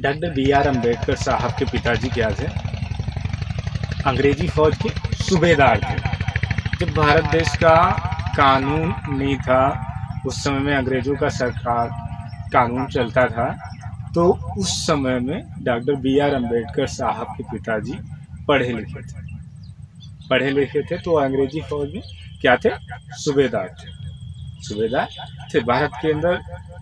Doctor B R Ambedkar साहब के पिताजी क्या थे? अंग्रेजी फौज के सूबेदार थे। जब भारत देश का कानून नहीं था, उस समय में अंग्रेजों का सरकार कानून चलता था, तो उस समय में डॉक्टर बी आर अम्बेडकर साहब के पिताजी पढ़े लिखे थे। पढ़े लिखे थे तो अंग्रेजी फौज में क्या थे? सूबेदार थे। सूबेदार थे। भारत के अंदर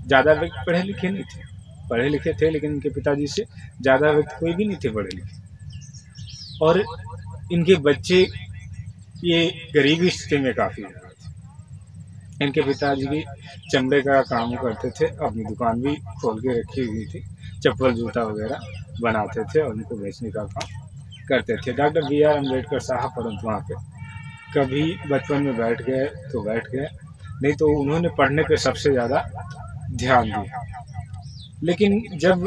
ज़्यादा व्यक्ति पढ़े लिखे नहीं थे। पढ़े लिखे थे लेकिन इनके पिताजी से ज़्यादा व्यक्ति कोई भी नहीं थे पढ़े लिखे। और इनके बच्चे ये गरीबी स्थिति में काफ़ी ज़्यादा थे। इनके पिताजी भी चमड़े का काम करते थे, अपनी दुकान भी खोल के रखी हुई थी, चप्पल जूता वगैरह बनाते थे और उनको बेचने का काम करते थे। डॉक्टर बी आर अम्बेडकर साहब परंतु वहाँ पे कभी बचपन में बैठ गए तो बैठ गए, नहीं तो उन्होंने पढ़ने पे सबसे ज़्यादा ध्यान दिया। लेकिन जब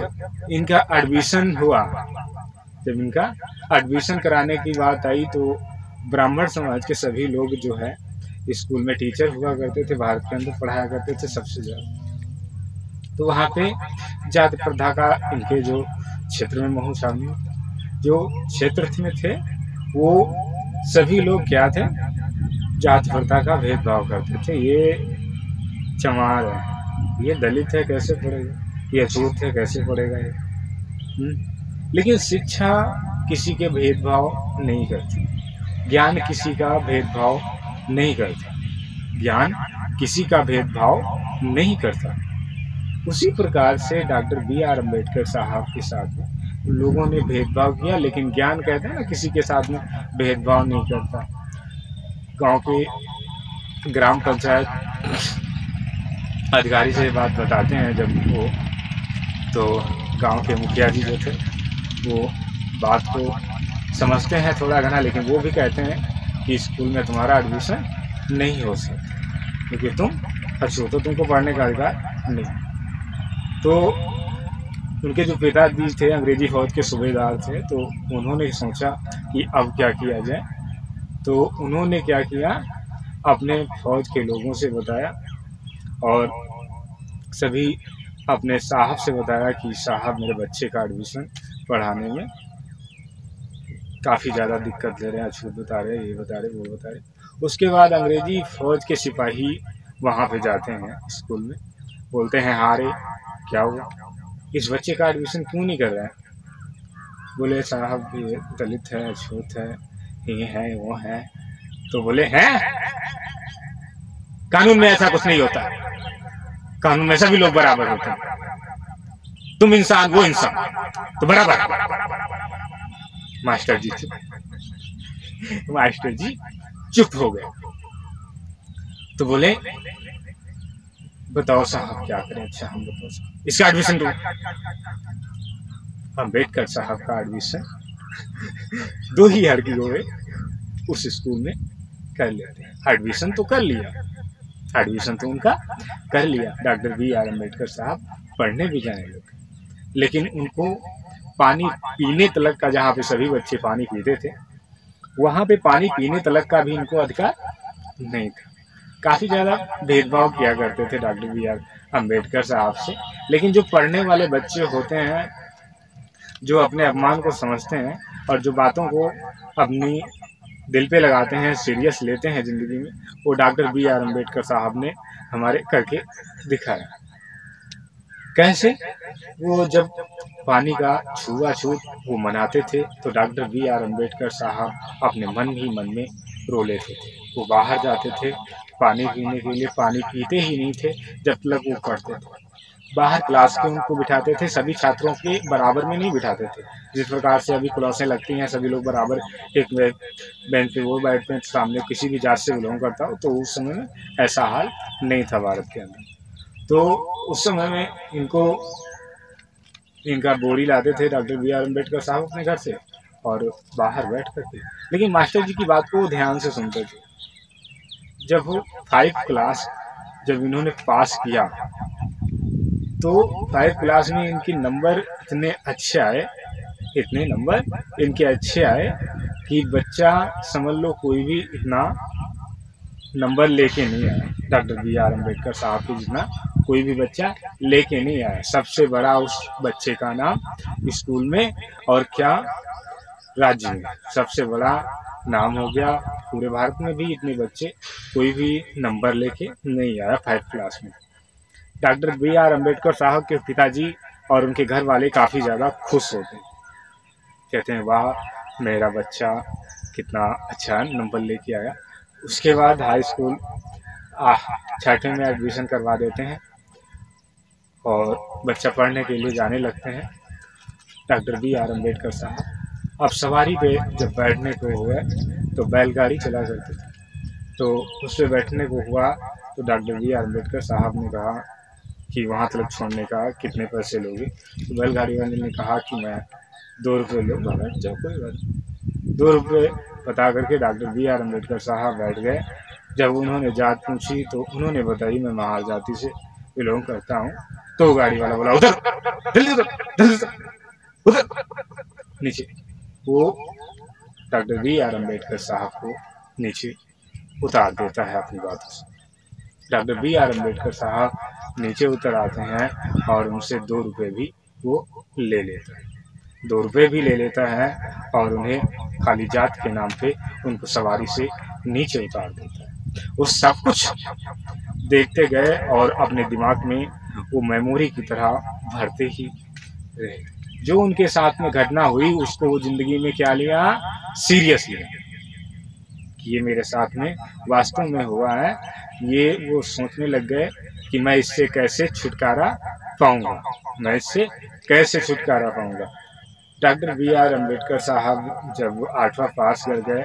इनका एडमिशन हुआ, जब इनका एडमिशन कराने की बात आई, तो ब्राह्मण समाज के सभी लोग जो है स्कूल में टीचर हुआ करते थे, भारत के अंदर पढ़ाया करते थे सबसे ज़्यादा। तो वहाँ पे जाति प्रथा का इनके जो क्षेत्र में महू शामिल जो क्षेत्र में थे, वो सभी लोग क्या थे? जाति प्रथा का भेदभाव करते थे। ये चमार है, ये दलित है, कैसे पढ़ेगा? ये अछूत है, कैसे पढ़ेगा ये? लेकिन शिक्षा किसी के भेदभाव नहीं करती, ज्ञान किसी का भेदभाव नहीं करता, ज्ञान किसी का भेदभाव नहीं करता। उसी प्रकार से डॉक्टर बी आर अम्बेडकर साहब के साथ में लोगों ने भेदभाव किया, लेकिन ज्ञान कहते हैं ना, किसी के साथ में भेदभाव नहीं करता। गांव के ग्राम पंचायत अधिकारी से बात बताते हैं जब वो, तो गांव के मुखिया जी जो थे वो बात को समझते हैं थोड़ा घना, लेकिन वो भी कहते हैं कि स्कूल में तुम्हारा एडमिशन नहीं हो सकता क्योंकि तुम अछूत हो, तुमको पढ़ने का अधिकार नहीं। तो उनके जो पिताजी थे अंग्रेजी फौज के सूबेदार थे, तो उन्होंने सोचा कि अब क्या किया जाए। तो उन्होंने क्या किया, अपने फौज के लोगों से बताया और सभी अपने साहब से बताया कि साहब मेरे बच्चे का एडमिशन पढ़ाने में काफ़ी ज़्यादा दिक्कत ले रहे हैं, अछूत बता रहे, ये बता रहे, वो बता रहे। उसके बाद अंग्रेजी फौज के सिपाही वहाँ पे जाते हैं स्कूल में, बोलते हैं हाँ रे क्या हुआ, इस बच्चे का एडमिशन क्यों नहीं कर रहे हैं? बोले साहब ये दलित है, अछूत है, ये है वो है। तो बोले हैं, कानून में ऐसा कुछ नहीं होता, कानून में सभी लोग बराबर होते हैं, तुम इंसान वो इंसान तो बराबर। मास्टर जी चुप हो गए। तो बोले बताओ साहब क्या करें? अच्छा हम बताओ साहब, इसका एडमिशन दो। अम्बेडकर साहब का एडमिशन 2 ही लड़कियों में उस स्कूल में कर लेते हैं। एडमिशन तो कर लिया, एडमिशन तो उनका कर लिया। डॉक्टर बी आर अम्बेडकर साहब पढ़ने भी जाने लगे, लेकिन उनको पानी पीने तलक का, जहाँ पे सभी बच्चे पानी पीते थे, वहाँ पे पानी पीने तलक का भी इनको अधिकार नहीं था। काफ़ी ज़्यादा भेदभाव किया करते थे डॉक्टर बी आर अम्बेडकर साहब से। लेकिन जो पढ़ने वाले बच्चे होते हैं, जो अपने अपमान को समझते हैं और जो बातों को अपनी दिल पे लगाते हैं, सीरियस लेते हैं ज़िंदगी में, वो डॉक्टर बी आर अम्बेडकर साहब ने हमारे करके दिखाया। कैसे? वो जब पानी का छुआछूत वो मनाते थे, तो डॉक्टर बी आर अम्बेडकर साहब अपने मन ही मन में रो लेते थे। वो बाहर जाते थे पानी पीने के लिए, पानी पीते ही नहीं थे जब तक वो पढ़ते थे। बाहर क्लास के उनको बिठाते थे, सभी छात्रों के बराबर में नहीं बिठाते थे। जिस प्रकार से अभी क्लासें लगती हैं, सभी लोग बराबर एक बेंच पे वो बैठते हैं, सामने किसी भी जात से बिलोंग करता हो, तो उस समय में ऐसा हाल नहीं था भारत के अंदर। तो उस समय में इनका बोरी लाते थे डॉक्टर बी आर अम्बेडकर साहब अपने घर से और बाहर बैठ करके, लेकिन मास्टर जी की बात को ध्यान से सुनते थे। जब वो 5 क्लास जब इन्होंने पास किया, तो 5 क्लास में इनके नंबर इतने अच्छे आए, इतने नंबर इनके अच्छे आए कि बच्चा समझ लो कोई भी इतना नंबर लेके नहीं आया डॉक्टर बी आर अम्बेडकर साहब के जितना कोई भी बच्चा लेके नहीं आया। सबसे बड़ा उस बच्चे का नाम स्कूल में और क्या राज्य में सबसे बड़ा नाम हो गया। पूरे भारत में भी इतने बच्चे कोई भी नंबर लेके नहीं आया 5 क्लास में। डॉक्टर BR अम्बेडकर साहब के पिताजी और उनके घर वाले काफ़ी ज़्यादा खुश होते हैं, कहते हैं वाह मेरा बच्चा कितना अच्छा नंबर लेके आया। उसके बाद हाई स्कूल 6वीं में एडमिशन करवा देते हैं और बच्चा पढ़ने के लिए जाने लगते हैं। डॉक्टर BR अम्बेडकर साहब अब सवारी पे जब बैठने को हुआ तो बैलगाड़ी चला करते थे, तो उस पर बैठने को हुआ तो डॉक्टर BR अम्बेडकर साहब ने कहा कि वहाँ तक छोड़ने का कितने पैसे लोगे। तो बैलगाड़ी वाले ने कहा कि मैं 2 रुपये लूँगा, बैठ जाओ कोई बात। 2 रुपये बता करके डॉक्टर BR अम्बेडकर साहब बैठ गए। जब उन्होंने जात पूछी तो उन्होंने बताई मैं महार जाति से बिलोंग करता हूँ। तो गाड़ी वाला बोला उधर जल्दी उधर जल्दी उधर नीचे। वो डॉक्टर BR अम्बेडकर साहब को नीचे उतार देता है अपनी बातों से। डॉक्टर BR अम्बेडकर साहब नीचे उतर आते हैं और उनसे 2 रुपये भी वो ले लेता है। 2 रुपये भी ले लेता है और उन्हें खाली जात के नाम पे उनको सवारी से नीचे उतार देता है। वो सब कुछ देखते गए और अपने दिमाग में वो मेमोरी की तरह भरते ही रहे। जो उनके साथ में घटना हुई उसको वो जिंदगी में क्या लिया, सीरियस लिया कि ये मेरे साथ में वास्तव में हुआ है। ये वो सोचने लग गए कि मैं इससे कैसे छुटकारा पाऊंगा, मैं इससे कैसे छुटकारा पाऊंगा। डॉक्टर BR अम्बेडकर साहब जब 8वां पास कर गए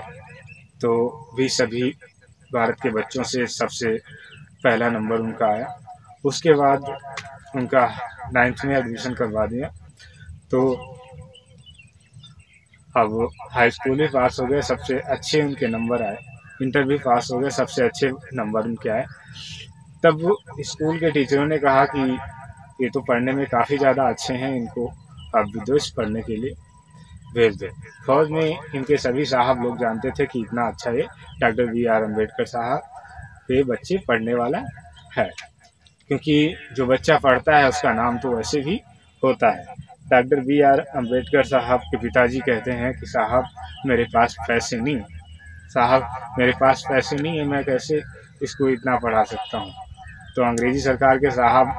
तो भी सभी भारत के बच्चों से सबसे पहला नंबर उनका आया। उसके बाद उनका 9th में एडमिशन करवा दिया। तो अब हाई स्कूल भी पास हो गए, सबसे अच्छे उनके नंबर आए। इंटर भी पास हो गए, सबसे अच्छे नंबर उनके आए। तब स्कूल के टीचरों ने कहा कि ये तो पढ़ने में काफ़ी ज़्यादा अच्छे हैं, इनको अब विदेश पढ़ने के लिए भेज दें। फौज में इनके सभी साहब लोग जानते थे कि इतना अच्छा ये डॉक्टर BR अम्बेडकर साहब ये बच्चे पढ़ने वाला है, क्योंकि जो बच्चा पढ़ता है उसका नाम तो वैसे भी होता है। डॉक्टर BR अम्बेडकर साहब के पिताजी कहते हैं कि साहब मेरे पास पैसे नहीं, साहब मेरे पास पैसे नहीं है, मैं कैसे इसको इतना पढ़ा सकता हूँ। तो अंग्रेजी सरकार के साहब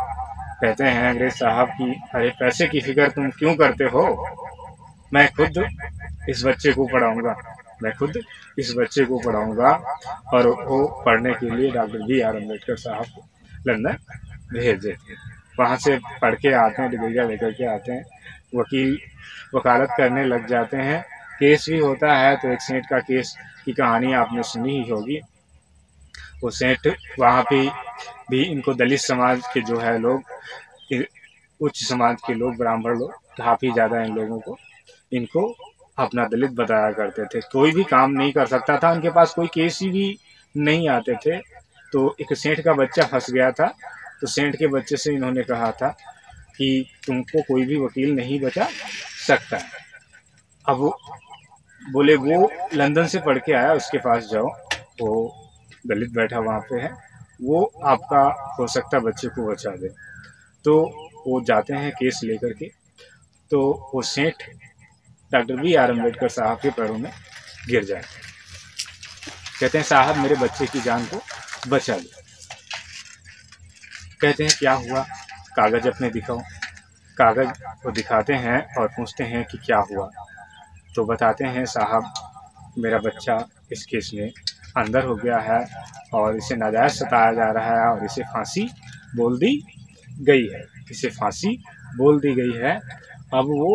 कहते हैं, अंग्रेज साहब की अरे पैसे की फिक्र तुम क्यों करते हो, मैं खुद इस बच्चे को पढ़ाऊँगा, मैं खुद इस बच्चे को पढ़ाऊँगा। और वो पढ़ने के लिए डॉक्टर BR अम्बेडकर साहब को लंदन भेज देते हैं। वहाँ से पढ़ के आते हैं, डिग्रियाँ लेकर के आते हैं, वकालत करने लग जाते हैं। केस भी होता है तो एक सेठ का केस की कहानी आपने सुनी ही होगी। वो सेठ वहाँ पे भी इनको दलित समाज के जो है लोग, उच्च समाज के लोग, ब्राह्मण लोग काफ़ी ज़्यादा इन लोगों को इनको अपना दलित बताया करते थे। कोई भी काम नहीं कर सकता था, उनके पास कोई केस ही भी नहीं आते थे। तो एक सेठ का बच्चा फंस गया था, तो सेठ के बच्चे से इन्होंने कहा था कि तुमको कोई भी वकील नहीं बचा सकता है। अब वो बोले वो लंदन से पढ़ के आया, उसके पास जाओ, वो दलित बैठा वहाँ पे है, वो आपका हो सकता बच्चे को बचा दे। तो वो जाते हैं केस लेकर के, तो वो सेठ डॉक्टर BR अम्बेडकर साहब के पैरों में गिर जाते हैं, कहते हैं साहब मेरे बच्चे की जान को बचा लो। कहते हैं क्या हुआ, कागज़ अपने दिखाओ। कागज़ वो दिखाते हैं और पूछते हैं कि क्या हुआ। तो बताते हैं साहब मेरा बच्चा इस केस में अंदर हो गया है और इसे नाजायज़ सताया जा रहा है और इसे फांसी बोल दी गई है, इसे फांसी बोल दी गई है। अब वो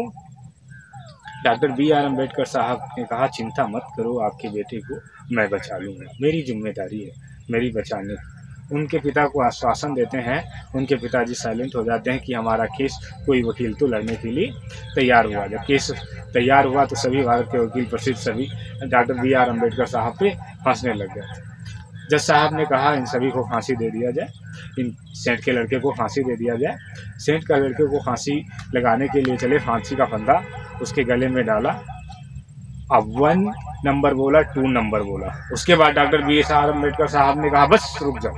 डॉक्टर BR अम्बेडकर साहब ने कहा चिंता मत करो, आपके बेटे को मैं बचा लूँगा, मेरी जिम्मेदारी है मेरी बचाने की। उनके पिता को आश्वासन देते हैं। उनके पिताजी साइलेंट हो जाते हैं कि हमारा केस कोई वकील तो लड़ने के लिए तैयार हुआ। जब केस तैयार हुआ तो सभी भारत के वकील प्रसिद्ध सभी डॉक्टर BR अम्बेडकर साहब पे हंसने लग गए। जज साहब ने कहा इन सभी को फांसी दे दिया जाए, इन सेठ के लड़के को फांसी दे दिया जाए। सेठ का लड़के को फांसी लगाने के लिए चले, फांसी का फंदा उसके गले में डाला। अब 1 नंबर बोला, 2 नंबर बोला। उसके बाद डॉक्टर BR अम्बेडकर साहब ने कहा बस रुक जाओ,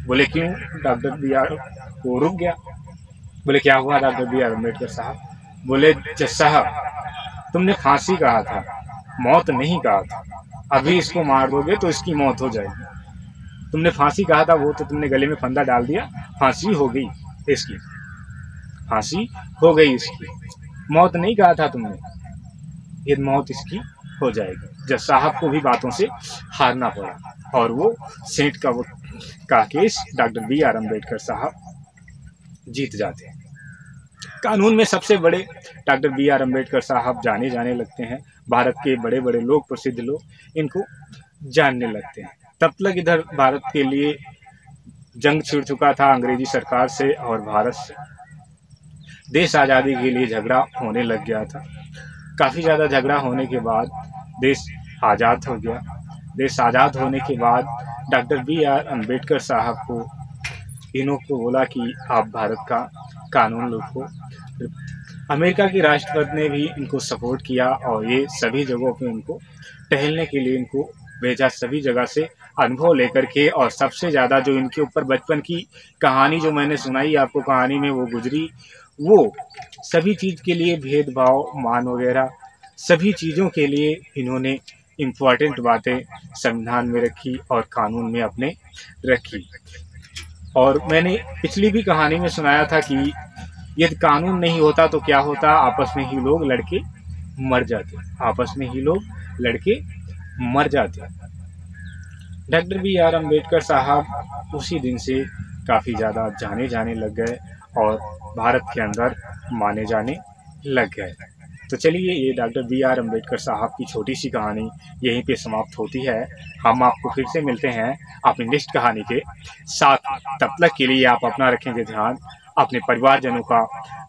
बोले क्यों? डॉक्टर बी आर वो रुक गया। बोले क्या हुआ डॉक्टर बी आर अम्बेडकर साहब? बोले जज साहब, तुमने फांसी कहा था, मौत नहीं कहा था। अभी इसको मार दोगे तो इसकी मौत हो जाएगी। तुमने फांसी कहा था, वो तो तुमने गले में फंदा डाल दिया, फांसी हो गई इसकी, फांसी हो गई इसकी। मौत नहीं कहा था तुमने, ये मौत इसकी हो जाएगी। जज साहब को भी बातों से हारना पड़ा और वो सेंट का case doctor B R Ambedkar साहब जीत जाते हैं। कानून में सबसे बड़े डॉक्टर बी आर अम्बेडकर साहब जाने लगते हैं। भारत के बड़े बड़े लोग, प्रसिद्ध लोग इनको जानने लगते हैं। तब तक इधर भारत के लिए जंग छिड़ चुका था अंग्रेजी सरकार से और भारत से। देश आज़ादी के लिए झगड़ा होने लग गया था। काफ़ी ज़्यादा झगड़ा होने के बाद देश आज़ाद हो गया। देश आज़ाद होने के बाद डॉक्टर बी आर अम्बेडकर साहब को इन्हों को बोला कि आप भारत का कानून लिखो। अमेरिका के राष्ट्रपति ने भी इनको सपोर्ट किया और ये सभी जगहों पे इनको टहलने के लिए इनको भेजा, सभी जगह से अनुभव लेकर के। और सबसे ज़्यादा जो इनके ऊपर बचपन की कहानी जो मैंने सुनाई आपको, कहानी में वो गुजरी, वो सभी चीज़ के लिए भेदभाव, मान वगैरह सभी चीज़ों के लिए इन्होंने इम्पॉर्टेंट बातें संविधान में रखी और कानून में अपने रखी। और मैंने पिछली भी कहानी में सुनाया था कि यदि कानून नहीं होता तो क्या होता, आपस में ही लोग लड़के मर जाते, आपस में ही लोग लड़के मर जाते। डॉक्टर बी आर अम्बेडकर साहब उसी दिन से काफ़ी ज़्यादा जाने लग गए और भारत के अंदर माने जाने लग गए। तो चलिए, ये डॉक्टर बी आर अम्बेडकर साहब की छोटी सी कहानी यहीं पे समाप्त होती है। हम आपको फिर से मिलते हैं अपनी नेक्स्ट कहानी के साथ। तब तक के लिए आप अपना रखेंगे ध्यान, अपने परिवारजनों का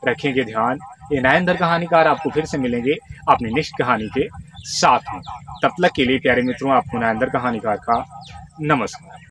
रखेंगे ध्यान। ये नयनधर कहानीकार आपको फिर से मिलेंगे अपनी नेक्स्ट कहानी के साथ में। तब तक के लिए प्यारे मित्रों, आपको नयनधर कहानीकार का नमस्कार।